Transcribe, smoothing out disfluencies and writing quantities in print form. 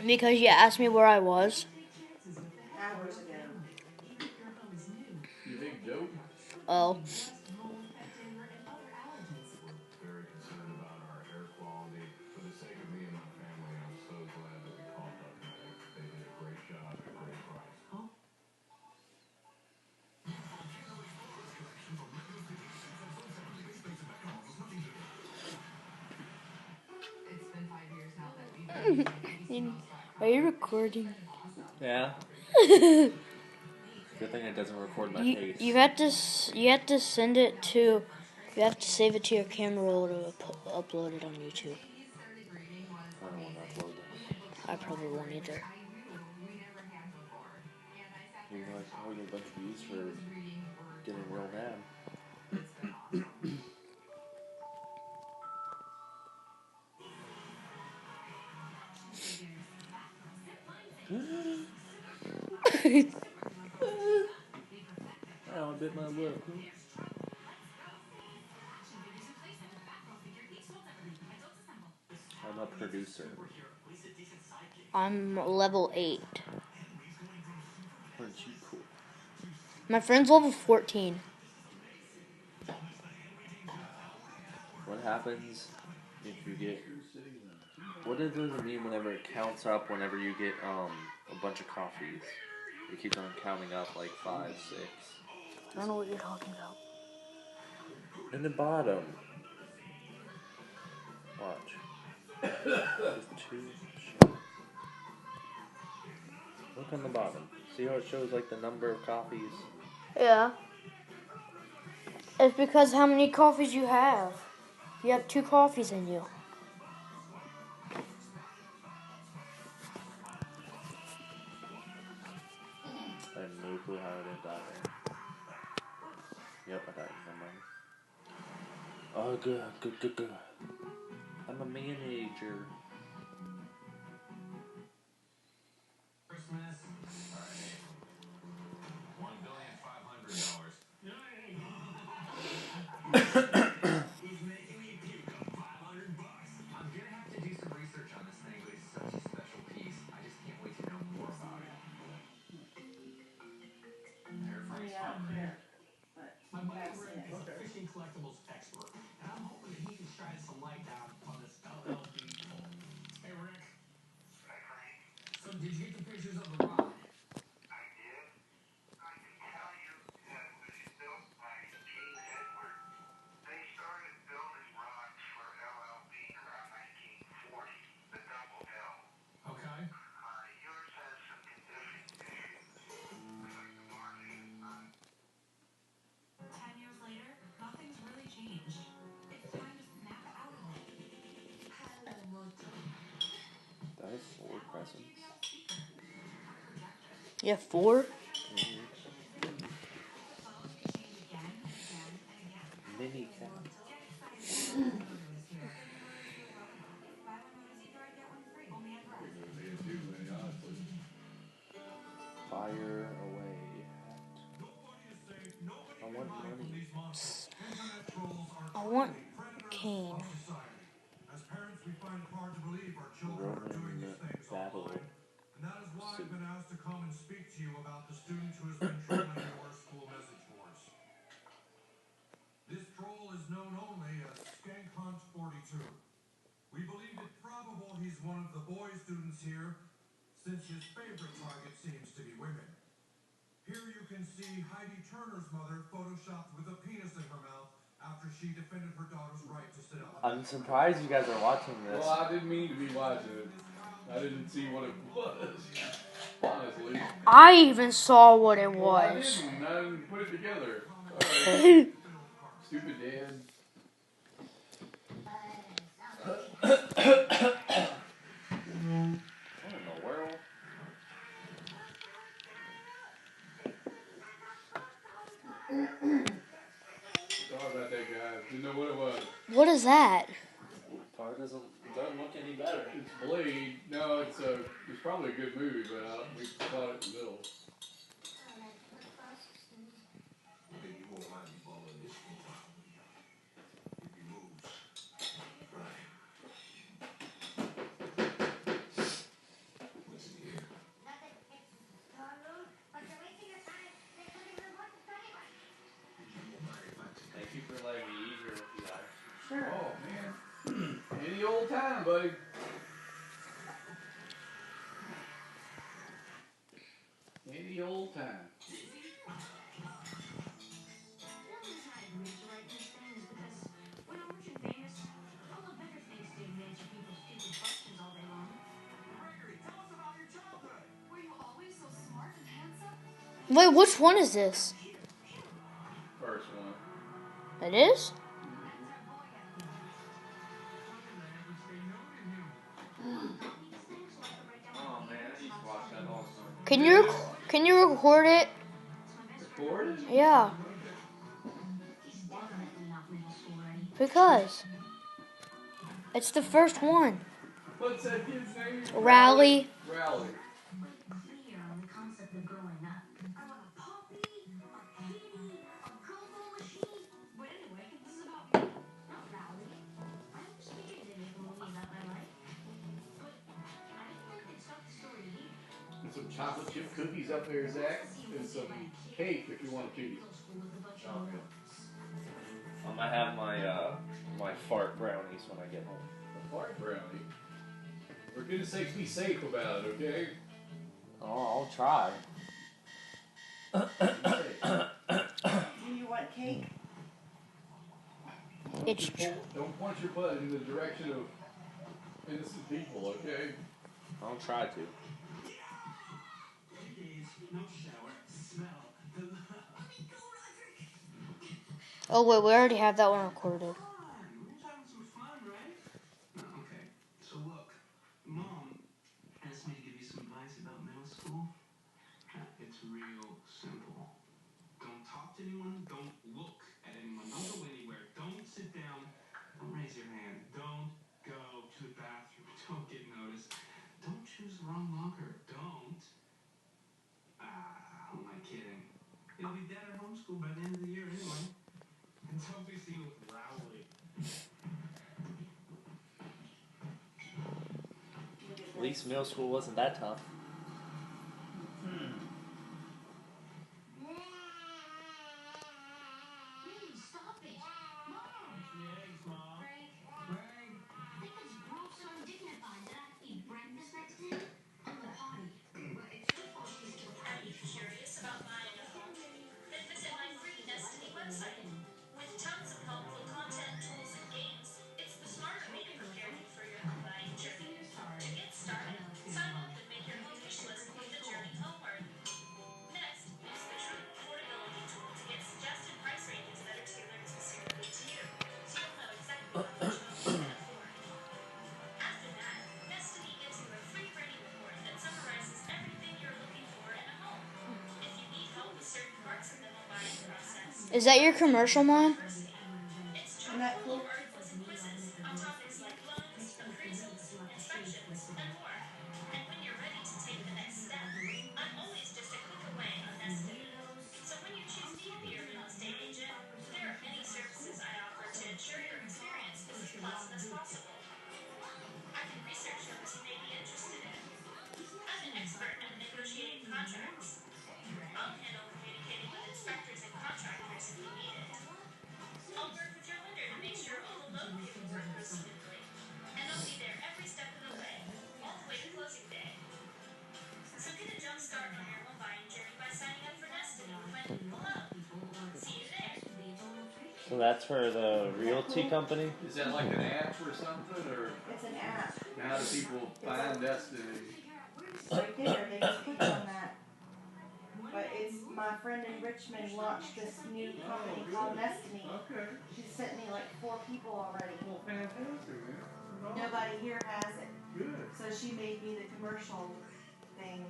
Because you asked me where I was. Hours ago. You think dope? Oh. Very concerned about our air quality. For the sake of me and my family, I'm so glad that we called Buckeye. They did a great job at a great price. Are you recording? Yeah. Good thing it doesn't record my face. You have to send it to. You have to save it to your camera roll to upload it on YouTube. I don't want to upload that. I probably won't either. You know, I saw you a bunch of views for getting real mad. Oh, I bit my lip. I'm a producer. I'm level 8. Aren't you cool? My friend's level 14. What happens if you get... What does it mean whenever it counts up whenever you get a bunch of coffees? It keeps on counting up like 5, 6. I don't know what you're talking about. In the bottom. Watch. Just 2 shots. Look on the bottom. See how it shows like the number of coffees? Yeah. It's because how many coffees you have. You have 2 coffees in you. I have no clue how I didn't die there. Yep, I died. Never mind. Oh, good. I'm a manager. Christmas. All right. $1,500,000,000. Who's making me puke up $500? I'm gonna have to do some research on this thing, but it's such a special piece. I just can't wait to know more about it. Air Frank's fun, right? My buddy Rick is a fishing collectibles expert, and I'm hoping that he can shine some light down on this LLB toll. Hey, Rick. Hey, Frank. So, did you get the pictures of the rock? I did. I can tell you that it was built by King Edward. They started building rocks for LLB around 1940, the double L. Okay. Yours has some conditioning issues. Like the varnish is not. 10 years later, nothing's really changed. It's time to snap out of it. That is 4 presents. You have 4? Mini cat. Fire away. I want money. I want cane. As parents, we find it hard to believe our children are doing these things online. And that is why I've been asked to come and speak to you about the student who has been trolling your school message boards. This troll is known only as Skank Hunt 42. We believe it probable he's one of the boy students here, since his favorite target seems to be women. Here you can see Heidi Turner's mother photoshopped with a penis in her mouth after she defended her daughter's right to sit up. I'm surprised you guys are watching this. Well, I didn't mean to be watching it. I didn't see what it was. Honestly. I even saw what it Well, I was. didn't. I didn't put it together. Alright. Stupid dad. What in the world? Sorry about that, guys. Didn't know what it was. What is that? Tar doesn't look any better. It's Blade. No, it's probably a good movie, but we caught it in the middle. Oh, man. Any old time, buddy. Any old time. Wait, which one is this? First one. It is? Oh man, I need to watch that also. Can you record it? Recorded? Yeah. Because it's the first one. What's that kid's name? Rally. Rally. And some chocolate chip cookies up there, Zach. And some cake if you want a piece. Oh, good. I'm gonna have my fart brownies when I get home. A fart brownie. For goodness sakes, be safe about it, okay? Oh, I'll try. Do you want cake? Don't point your butt in the direction of innocent people, okay? I'll try to. No shower, smell the love. Oh wait, we already have that one recorded. We're just having some fun, right? Oh, okay. So look, Mom asked me to give you some advice about middle school. It's real simple. Don't talk to anyone. Don't look at anyone. Don't go anywhere. Don't sit down. Don't raise your hand. Don't go to the bathroom. Don't get noticed. Don't choose the wrong locker. Don't. Who am I kidding? You'll be dead or homeschooled by the end of the year anyway. And don't be seen with Rowley. At least middle school wasn't that tough. Stop it! Mom! The eggs, Mom. Frank, Frank. I think it's gross and undignified that I have to eat breakfast next to him. I'm the potty. But it's your fault she's the Are you curious about buying a home? Then visit my free Destiny website. With tons of helpful content, tools, and games, it's the smarter way to prepare you for your home buying journey. To get started, sign up and make your home wish list with the journey homeward. Next, use the True Affordability tool to get suggested price ranges that are tailored specifically to you, so you'll know exactly how much home you can afford. After that, Destiny gives you a free ready report that summarizes everything you're looking for in a home. If you need help with certain parts of the home buying process, Is that your commercial, Mom? it's Isn't that chock full cool? of articles and quizzes on topics like loans, appraisals, inspections, and more. And when you're ready to take the next step, I'm always just a click away on Destiny. So when you choose me to be your real estate agent, there are many services I offer to ensure your experience is as pleasant as possible. I can research homes you may be interested in. I'm an expert at negotiating contracts. I'll handle communicating with inspectors and contractors if you need it. I'll work with your lender to make sure all the loan paperwork goes smoothly. And I'll be there every step of the way, all the way to closing day. So get a jump start on your home buying journey by signing up for Destiny when, hello, see you there. So that's for the realty company? Is that like an app or something? Or It's an app. how do people find Destiny? Right there. They just click on that. But it's my friend in Richmond launched this new company called Destiny. Okay. She sent me like 4 people already. Well, fantastic, man. Nobody here has it. Good. So she made me the commercial thing.